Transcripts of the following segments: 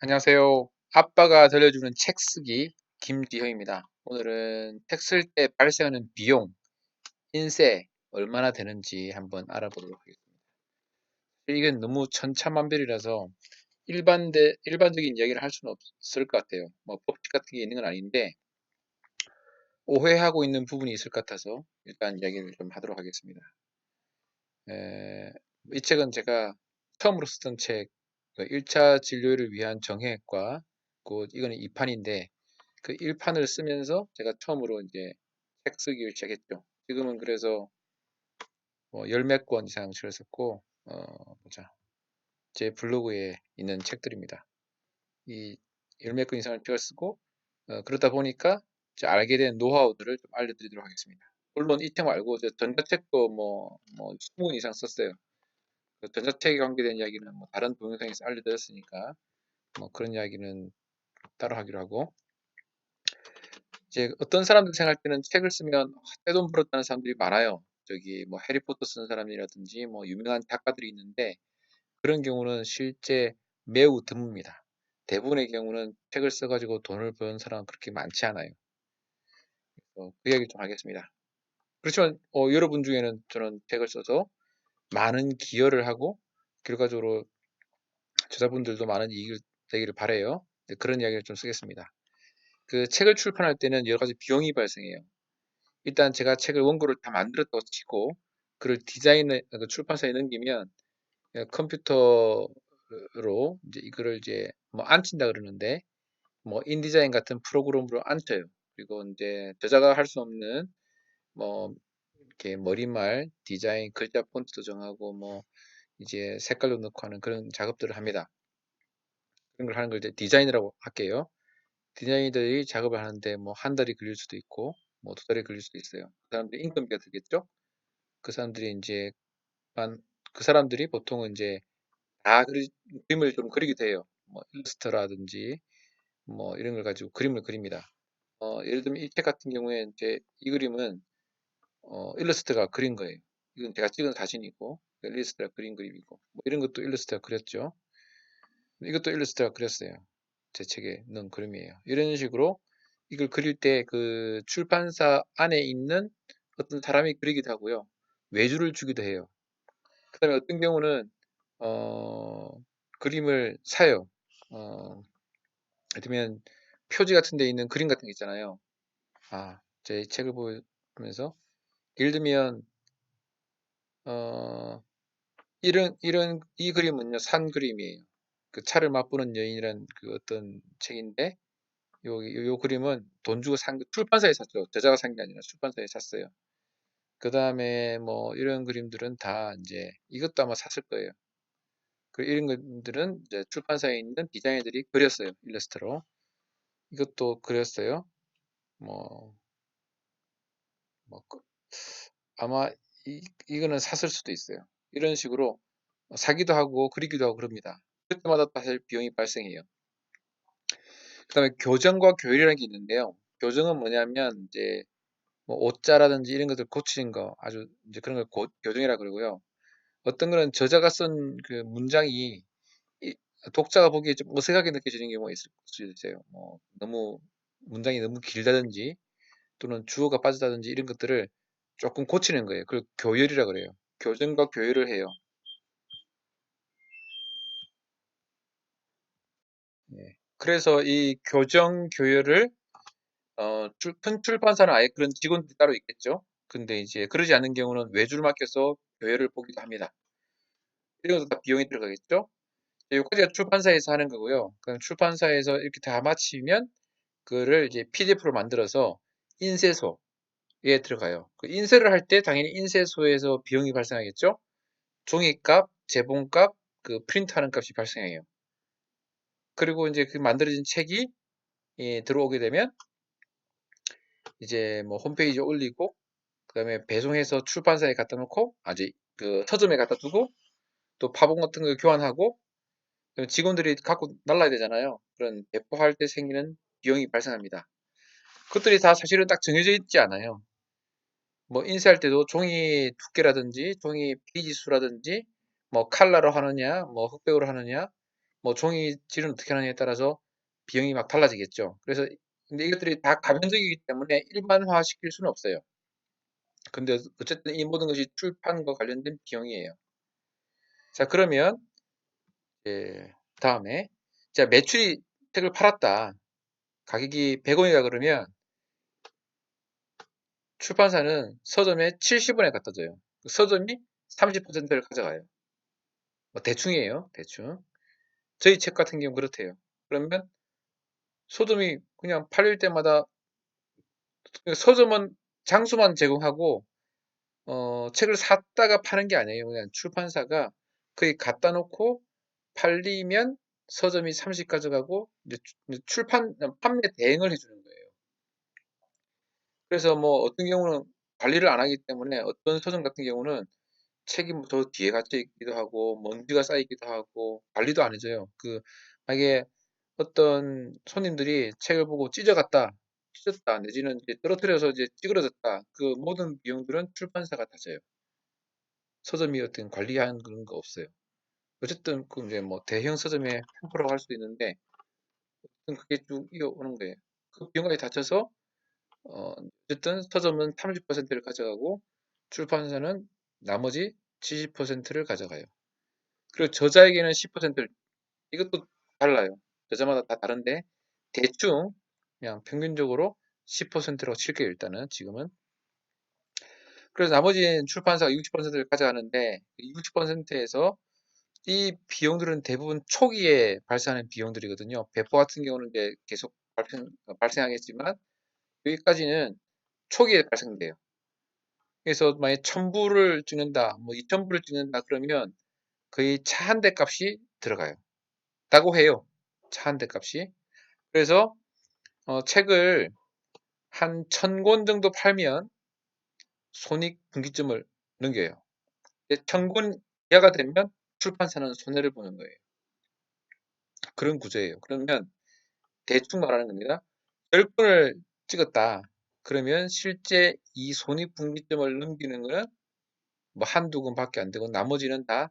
안녕하세요. 아빠가 들려주는 책 쓰기 김지형입니다. 오늘은 책 쓸 때 발생하는 비용, 인세 얼마나 되는지 한번 알아보도록 하겠습니다. 이건 너무 천차만별이라서 일반적인 이야기를 할 수는 없을 것 같아요. 뭐 법칙 같은 게 있는 건 아닌데 오해하고 있는 부분이 있을 것 같아서 일단 이야기를 좀 하도록 하겠습니다. 에, 이 책은 제가 처음으로 쓰던 책, 1차 진료를 위한 정형외과, 이거는 2판인데 그 1판을 쓰면서 제가 처음으로 이제 책 쓰기를 시작했죠. 지금은 그래서 뭐 열 몇 권 이상 실었었고, 보자. 제 블로그에 있는 책들입니다. 이 열 몇 권 이상을 찍어 쓰고, 그러다 보니까 이제 알게 된 노하우들을 좀 알려드리도록 하겠습니다. 물론 이 책 말고 저 전자책도 뭐 20권 이상 썼어요. 그 전자책에 관계된 이야기는 뭐 다른 동영상에서 알려드렸으니까 뭐 그런 이야기는 따로 하기로 하고, 이제 어떤 사람들 생각할 때는 책을 쓰면 떼돈 벌었다는 사람들이 많아요. 저기 뭐 해리포터 쓴 사람이라든지 뭐 유명한 작가들이 있는데 그런 경우는 실제 매우 드뭅니다. 대부분의 경우는 책을 써가지고 돈을 버는 사람은 그렇게 많지 않아요. 그 이야기 좀 하겠습니다. 그렇지만 여러분 중에는 저는 책을 써서 많은 기여를 하고 결과적으로 저자분들도 많은 이익을 내기를 바래요. 네, 그런 이야기를 좀 쓰겠습니다. 그 책을 출판할 때는 여러 가지 비용이 발생해요. 일단 제가 책을 원고를 다 만들었다고 치고 그걸 그 출판사에 넘기면 컴퓨터로 이제 이거를 이제 뭐 안친다 그러는데 뭐 인디자인 같은 프로그램으로 안쳐요. 그리고 이제 저자가 할 수 없는 뭐 이렇게 머리말 디자인 글자 폰트도 정하고 뭐 이제 색깔도 넣고 하는 그런 작업들을 합니다. 그런 걸 하는 걸 이제 디자인이라고 할게요. 디자이너들이 작업을 하는데 뭐 한 달이 걸릴 수도 있고 뭐 두 달이 걸릴 수도 있어요. 그 사람들이 인건비가 들겠죠? 그 사람들이 이제 그 사람들이 보통은 이제 그림을 좀 그리기도 해요. 뭐 일러스트라든지 뭐 이런 걸 가지고 그림을 그립니다. 예를 들면 이 책 같은 경우에 이제 이 그림은 일러스트가 그린 거예요. 이건 제가 찍은 사진이고 일러스트가 그린 그림이고 뭐 이런 것도 일러스트가 그렸죠. 이것도 일러스트가 그렸어요. 제 책에 넣은 그림이에요. 이런 식으로 이걸 그릴 때 그 출판사 안에 있는 어떤 사람이 그리기도 하고요. 외주를 주기도 해요. 그다음에 어떤 경우는 어, 그림을 사요. 예를 들면 표지 같은 데 있는 그림 같은 게 있잖아요. 제 책을 보면서 예를 들면 어, 이런 이 그림은요 산 그림이에요. 그 차를 맛보는 여인이란 그 어떤 책인데 요 그림은 돈 주고 출판사에 샀죠. 저자가 산 게 아니라 출판사에 샀어요. 그 다음에 뭐 이런 그림들은 다 이제 이것도 아마 샀을 거예요. 그 이런 것들은 이제 출판사에 있는 디자이너들이 그렸어요. 일러스트로. 이것도 그렸어요. 뭐, 뭐 아마 이거는 샀을 수도 있어요. 이런 식으로 사기도 하고 그리기도 하고 그럽니다. 그때마다 사실 비용이 발생해요. 그다음에 교정과 교율이라는 게 있는데요. 교정은 뭐냐면 이제 뭐 옷자라든지 이런 것들 고치는 거 아주 이제 그런 걸 교정이라 그러고요. 어떤 거는 저자가 쓴 그 문장이 이- 독자가 보기에 좀 어색하게 느껴지는 경우가 있을 수 있어요. 뭐 너무 문장이 너무 길다든지 또는 주어가 빠지다든지 이런 것들을 조금 고치는 거예요. 그걸 교열이라 그래요. 교정과 교열을 해요. 예. 그래서 이 교정 교열을 큰 출판사는 아예 그런 직원들이 따로 있겠죠. 근데 이제 그러지 않은 경우는 외주를 맡겨서 교열을 보기도 합니다. 이런 것도 다 비용이 들어가겠죠. 여기까지가 출판사에서 하는 거고요. 그럼 출판사에서 이렇게 다 마치면 그거를 이제 PDF로 만들어서 인쇄소에 들어가요. 그 인쇄를 할 때 당연히 인쇄소에서 비용이 발생하겠죠. 종이값, 제본값, 그 프린트하는 값이 발생해요. 그리고 이제 그 만들어진 책이 들어오게 되면 이제 뭐 홈페이지에 올리고 그다음에 배송해서 출판사에 갖다 놓고 아직 그 서점에 갖다 두고 또 파본 같은 거 교환하고 직원들이 갖고 날라야 되잖아요. 그런 배포할 때 생기는 비용이 발생합니다. 그것들이 다 사실은 딱 정해져 있지 않아요. 뭐 인쇄할 때도 종이 두께라든지 종이 페이지 수라든지 뭐 칼라로 하느냐 뭐 흑백으로 하느냐 뭐 종이 질은 어떻게 하느냐에 따라서 비용이 막 달라지겠죠. 그래서 근데 이것들이 다 가변적이기 때문에 일반화 시킬 수는 없어요. 근데 어쨌든 이 모든 것이 출판과 관련된 비용이에요. 자, 그러면 다음에 자, 매출이 책을 팔았다. 가격이 100원이다 그러면 출판사는 서점에 70원에 갖다 줘요. 서점이 30%를 가져가요. 뭐 대충이에요. 대충. 저희 책 같은 경우 그렇대요. 그러면 서점이 그냥 팔릴 때마다 서점은 장소만 제공하고 책을 샀다가 파는 게 아니에요. 그냥 출판사가 거기 갖다 놓고 팔리면 서점이 30 가져가고 이제 출판 판매 대행을 해주는 거예요. 그래서 뭐 어떤 경우는 관리를 안 하기 때문에 어떤 서점 같은 경우는 책이 뭐저 뒤에 갇혀 있기도 하고 먼지가 쌓이기도 하고 관리도 안 해줘요. 만약에 어떤 손님들이 책을 보고 찢었다 내지는 이제 떨어뜨려서 이제 찌그러졌다. 그 모든 비용들은 출판사가 다 져요. 서점이 어떤 관리하는 그런 거 없어요. 어쨌든 그 이제 뭐 대형 서점의 횡포라고 할 수도 있는데 그게 쭉 이어오는 거예요. 그 비용까지 다쳐서 어쨌든 서점은 30%를 가져가고 출판사는 나머지 70%를 가져가요. 그리고 저자에게는 10%를 이것도 달라요. 저자마다 다 다른데 대충 그냥 평균적으로 10%라고 칠게요. 일단은 지금은. 그래서 나머지 출판사가 60%를 가져가는데 60%에서 이 비용들은 대부분 초기에 발생하는 비용들이거든요. 배포 같은 경우는 이제 계속 발생하겠지만 여기까지는 초기에 발생돼요. 그래서 만약에 1000부를 찍는다, 뭐 2000부를 찍는다 그러면 거의 차 한 대 값이 들어가요. 라고 해요. 차 한 대 값이. 그래서 책을 한 1000권 정도 팔면 손익분기점을 넘겨요. 1000권 이하가 되면 출판사는 손해를 보는 거예요. 그런 구조예요. 그러면 대충 말하는 겁니다. 10권을 찍었다. 그러면 실제 이 손익분기점을 넘기는 거는 뭐 한두 권밖에 안 되고 나머지는 다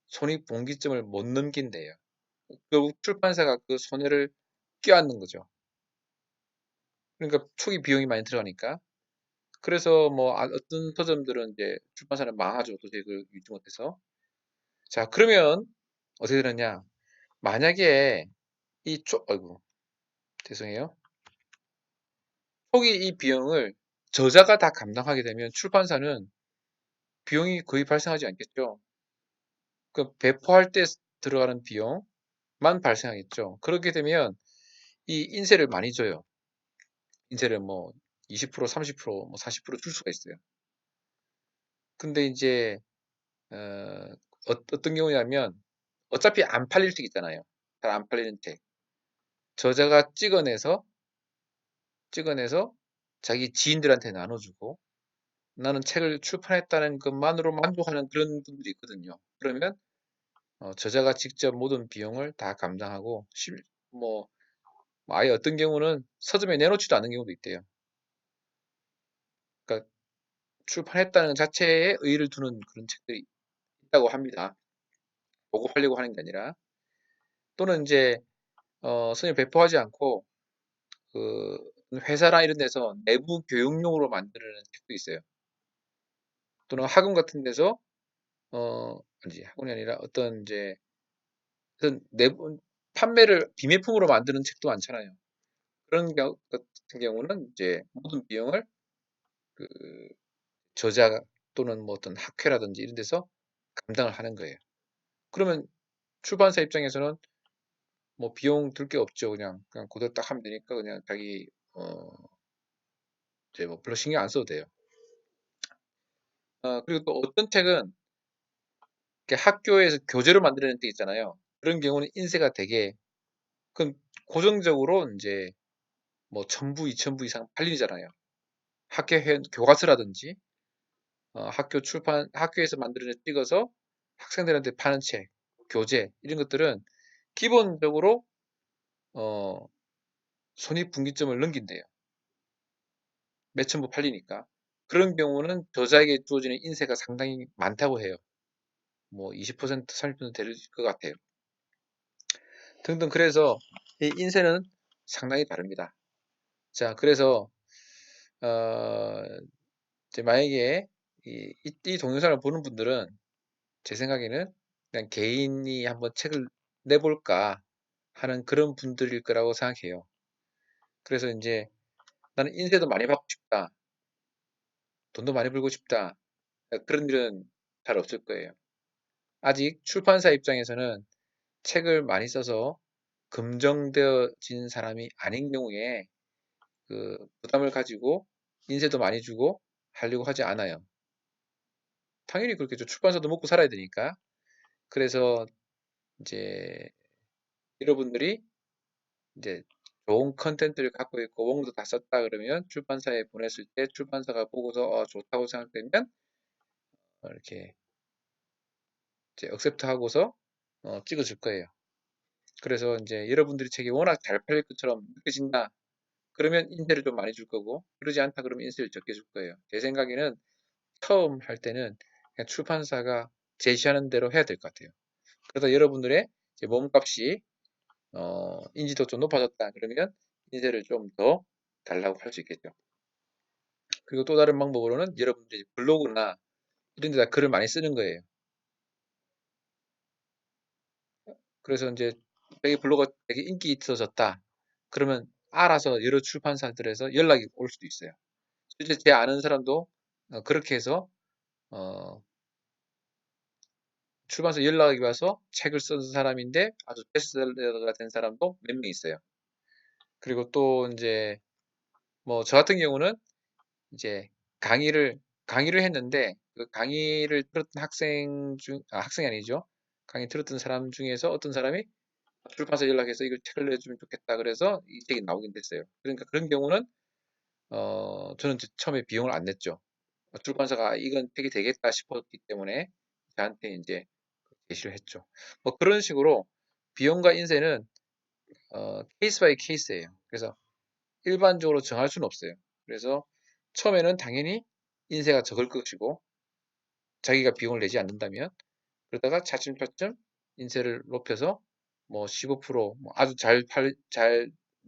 손익분기점을 못 넘긴대요. 결국 출판사가 그 손해를 껴안는 거죠. 그러니까 초기 비용이 많이 들어가니까. 그래서 뭐 어떤 서점들은 이제 출판사는 망하죠. 도저히 그걸 유지 못해서. 자, 그러면 어떻게 되느냐? 만약에 아이고, 죄송해요. 초기 이 비용을 저자가 다 감당하게 되면 출판사는 비용이 거의 발생하지 않겠죠. 그 배포할 때 들어가는 비용만 발생하겠죠. 그렇게 되면 이 인세를 많이 줘요. 인세를 뭐 20%, 30%, 뭐 40%줄 수가 있어요. 근데 이제 어떤 경우냐면 어차피 안 팔릴 책 있잖아요. 잘 안 팔리는 책. 저자가 찍어내서 자기 지인들한테 나눠주고 나는 책을 출판했다는 것만으로 만족하는 그런 분들이 있거든요. 그러면 저자가 직접 모든 비용을 다 감당하고 뭐 아예 어떤 경우는 서점에 내놓지도 않는 경우도 있대요. 그러니까 출판했다는 자체에 의의를 두는 그런 책들이 있다고 합니다. 보고 팔려고 하는 게 아니라 또는 이제 선을 배포하지 않고 그 회사나 이런 데서 내부 교육용으로 만드는 책도 있어요. 또는 학원 같은 데서 아니지 학원이 아니라 어떤 이제 어떤 내부 판매를 비매품으로 만드는 책도 많잖아요. 그런 경우 같은 경우는 이제 모든 비용을 그 저자 또는 뭐 어떤 학회라든지 이런 데서 감당을 하는 거예요. 그러면 출판사 입장에서는 뭐 비용 들 게 없죠. 그냥 그대로 딱 하면 되니까 그냥 자기 이제 뭐 별로 신경 안 써도 돼요. 그리고 또 어떤 책은 이렇게 학교에서 교재로 만드는 데 있잖아요. 그런 경우는 인쇄가 되게 그럼 고정적으로 이제 뭐 1000부, 2000부 이상 팔리잖아요. 교과서라든지 학교에서 만드는 데 찍어서 학생들한테 파는 책, 교재 이런 것들은 기본적으로 어, 손익분기점을 넘긴대요. 몇천 부 팔리니까. 그런 경우는 저자에게 주어지는 인세가 상당히 많다고 해요. 뭐 20%, 30%될 것 같아요. 등등. 그래서 이 인쇄는 상당히 다릅니다. 자, 그래서 어, 이제 만약에 이 동영상을 보는 분들은 제 생각에는 그냥 개인이 한번 책을 내볼까 하는 그런 분들일 거라고 생각해요. 그래서 이제 나는 인쇄도 많이 받고 싶다, 돈도 많이 벌고 싶다, 그런 일은 잘 없을 거예요. 아직 출판사 입장에서는 책을 많이 써서 검증되어진 사람이 아닌 경우에 그 부담을 가지고 인쇄도 많이 주고 하려고 하지 않아요. 당연히 그렇겠죠. 출판사도 먹고 살아야 되니까. 그래서 이제 여러분들이 이제 좋은 컨텐츠를 갖고 있고 원고도 다 썼다 그러면 출판사에 보냈을 때 출판사가 보고서 좋다고 생각되면 이렇게 이제 액셉트 하고서 찍어줄 거예요. 그래서 이제 여러분들이 책이 워낙 잘 팔릴 것처럼 느껴진다. 그러면 인쇄를 좀 많이 줄 거고, 그러지 않다 그러면 인쇄를 적게 줄 거예요. 제 생각에는 처음 할 때는 그냥 출판사가 제시하는 대로 해야 될 것 같아요. 그러다 여러분들의 이제 몸값이 인지도 좀 높아졌다 그러면 인쇄를 좀 더 달라고 할 수 있겠죠. 그리고 또 다른 방법으로는 여러분들이 블로그나 이런 데다 글을 많이 쓰는 거예요. 그래서 이제 되게 블로그가 되게 인기 있어졌다. 그러면 알아서 여러 출판사들에서 연락이 올 수도 있어요. 실제 제 아는 사람도 그렇게 해서 어, 출판사 연락이 와서 책을 쓴 사람인데 아주 베스트셀러가 된 사람도 몇 명 있어요. 그리고 또 이제 뭐 저 같은 경우는 이제 강의를 했는데 그 강의를 들었던 학생이 아니죠. 강의 들었던 사람 중에서 어떤 사람이 출판사 연락해서 이걸 책을 내주면 좋겠다 그래서 이 책이 나오긴 됐어요. 그러니까 그런 경우는 저는 이제 처음에 비용을 안 냈죠. 출판사가 이건 책이 되겠다 싶었기 때문에 저한테 이제 제시를 했죠. 뭐 그런 식으로 비용과 인쇄는 케이스 바이 케이스예요. 그래서 일반적으로 정할 수는 없어요. 그래서 처음에는 당연히 인쇄가 적을 것이고 자기가 비용을 내지 않는다면 그러다가 차츰차츰 인쇄를 높여서 뭐 15%뭐 아주 잘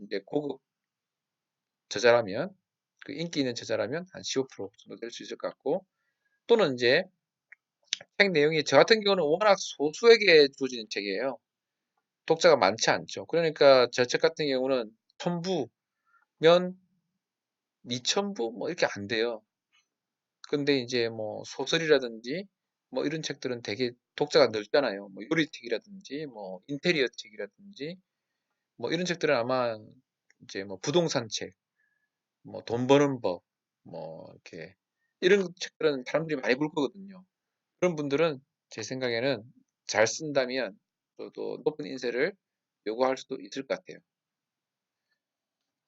이제 고급 저자라면 그 인기 있는 저자라면 한 15% 정도 될 수 있을 것 같고 또는 이제 책 내용이 저 같은 경우는 워낙 소수에게 주어지는 책이에요. 독자가 많지 않죠. 그러니까 저 책 같은 경우는 1000부면 2000부 뭐 이렇게 안 돼요. 근데 이제 뭐 소설이라든지 뭐 이런 책들은 되게 독자가 넓잖아요. 뭐 요리책이라든지 뭐 인테리어 책이라든지 뭐 이런 책들은 아마 이제 뭐 부동산 책, 뭐 돈 버는 법, 뭐 이렇게 이런 책들은 사람들이 많이 볼 거거든요. 그런 분들은 제 생각에는 잘 쓴다면 또 높은 인쇄를 요구할 수도 있을 것 같아요.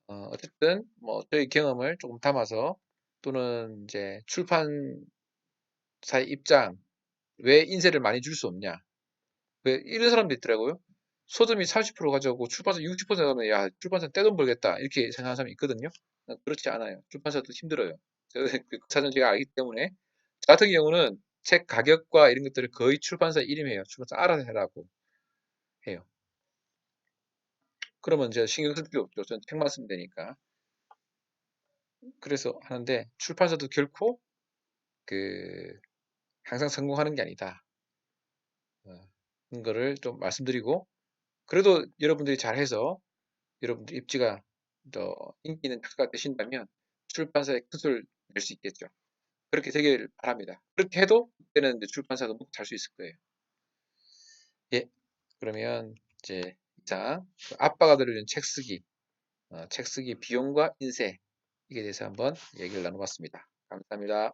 어쨌든 뭐 저희 경험을 조금 담아서 또는 이제 출판사의 입장 왜 인쇄를 많이 줄 수 없냐? 왜 이런 사람도 있더라고요. 소득이 30% 가져오고 출판사 60% 가면 야 출판사 떼돈 벌겠다 이렇게 생각하는 사람이 있거든요. 그렇지 않아요. 출판사도 힘들어요. 그 사정 제가 알기 때문에 저 같은 경우는 책 가격과 이런 것들을 거의 출판사 이름이에요. 출판사 알아서 해라고 해요. 그러면 이제 신경 쓸 필요 없죠. 저는 책만 쓰면 되니까. 그래서 하는데 출판사도 결코 그 항상 성공하는 게 아니다. 그런 거를 좀 말씀드리고 그래도 여러분들이 잘해서 여러분들 입지가 더 인기 있는 작가가 되신다면 출판사에 큰 수를 낼 수 있겠죠. 그렇게 되길 바랍니다. 그렇게 해도 그때는 이제 출판사도 먹고 살 수 있을 거예요. 예. 그러면 이제 이상 그 아빠가 들려준 책 쓰기 비용과 인쇄 이게 대해서 한번 얘기를 나눠봤습니다. 감사합니다.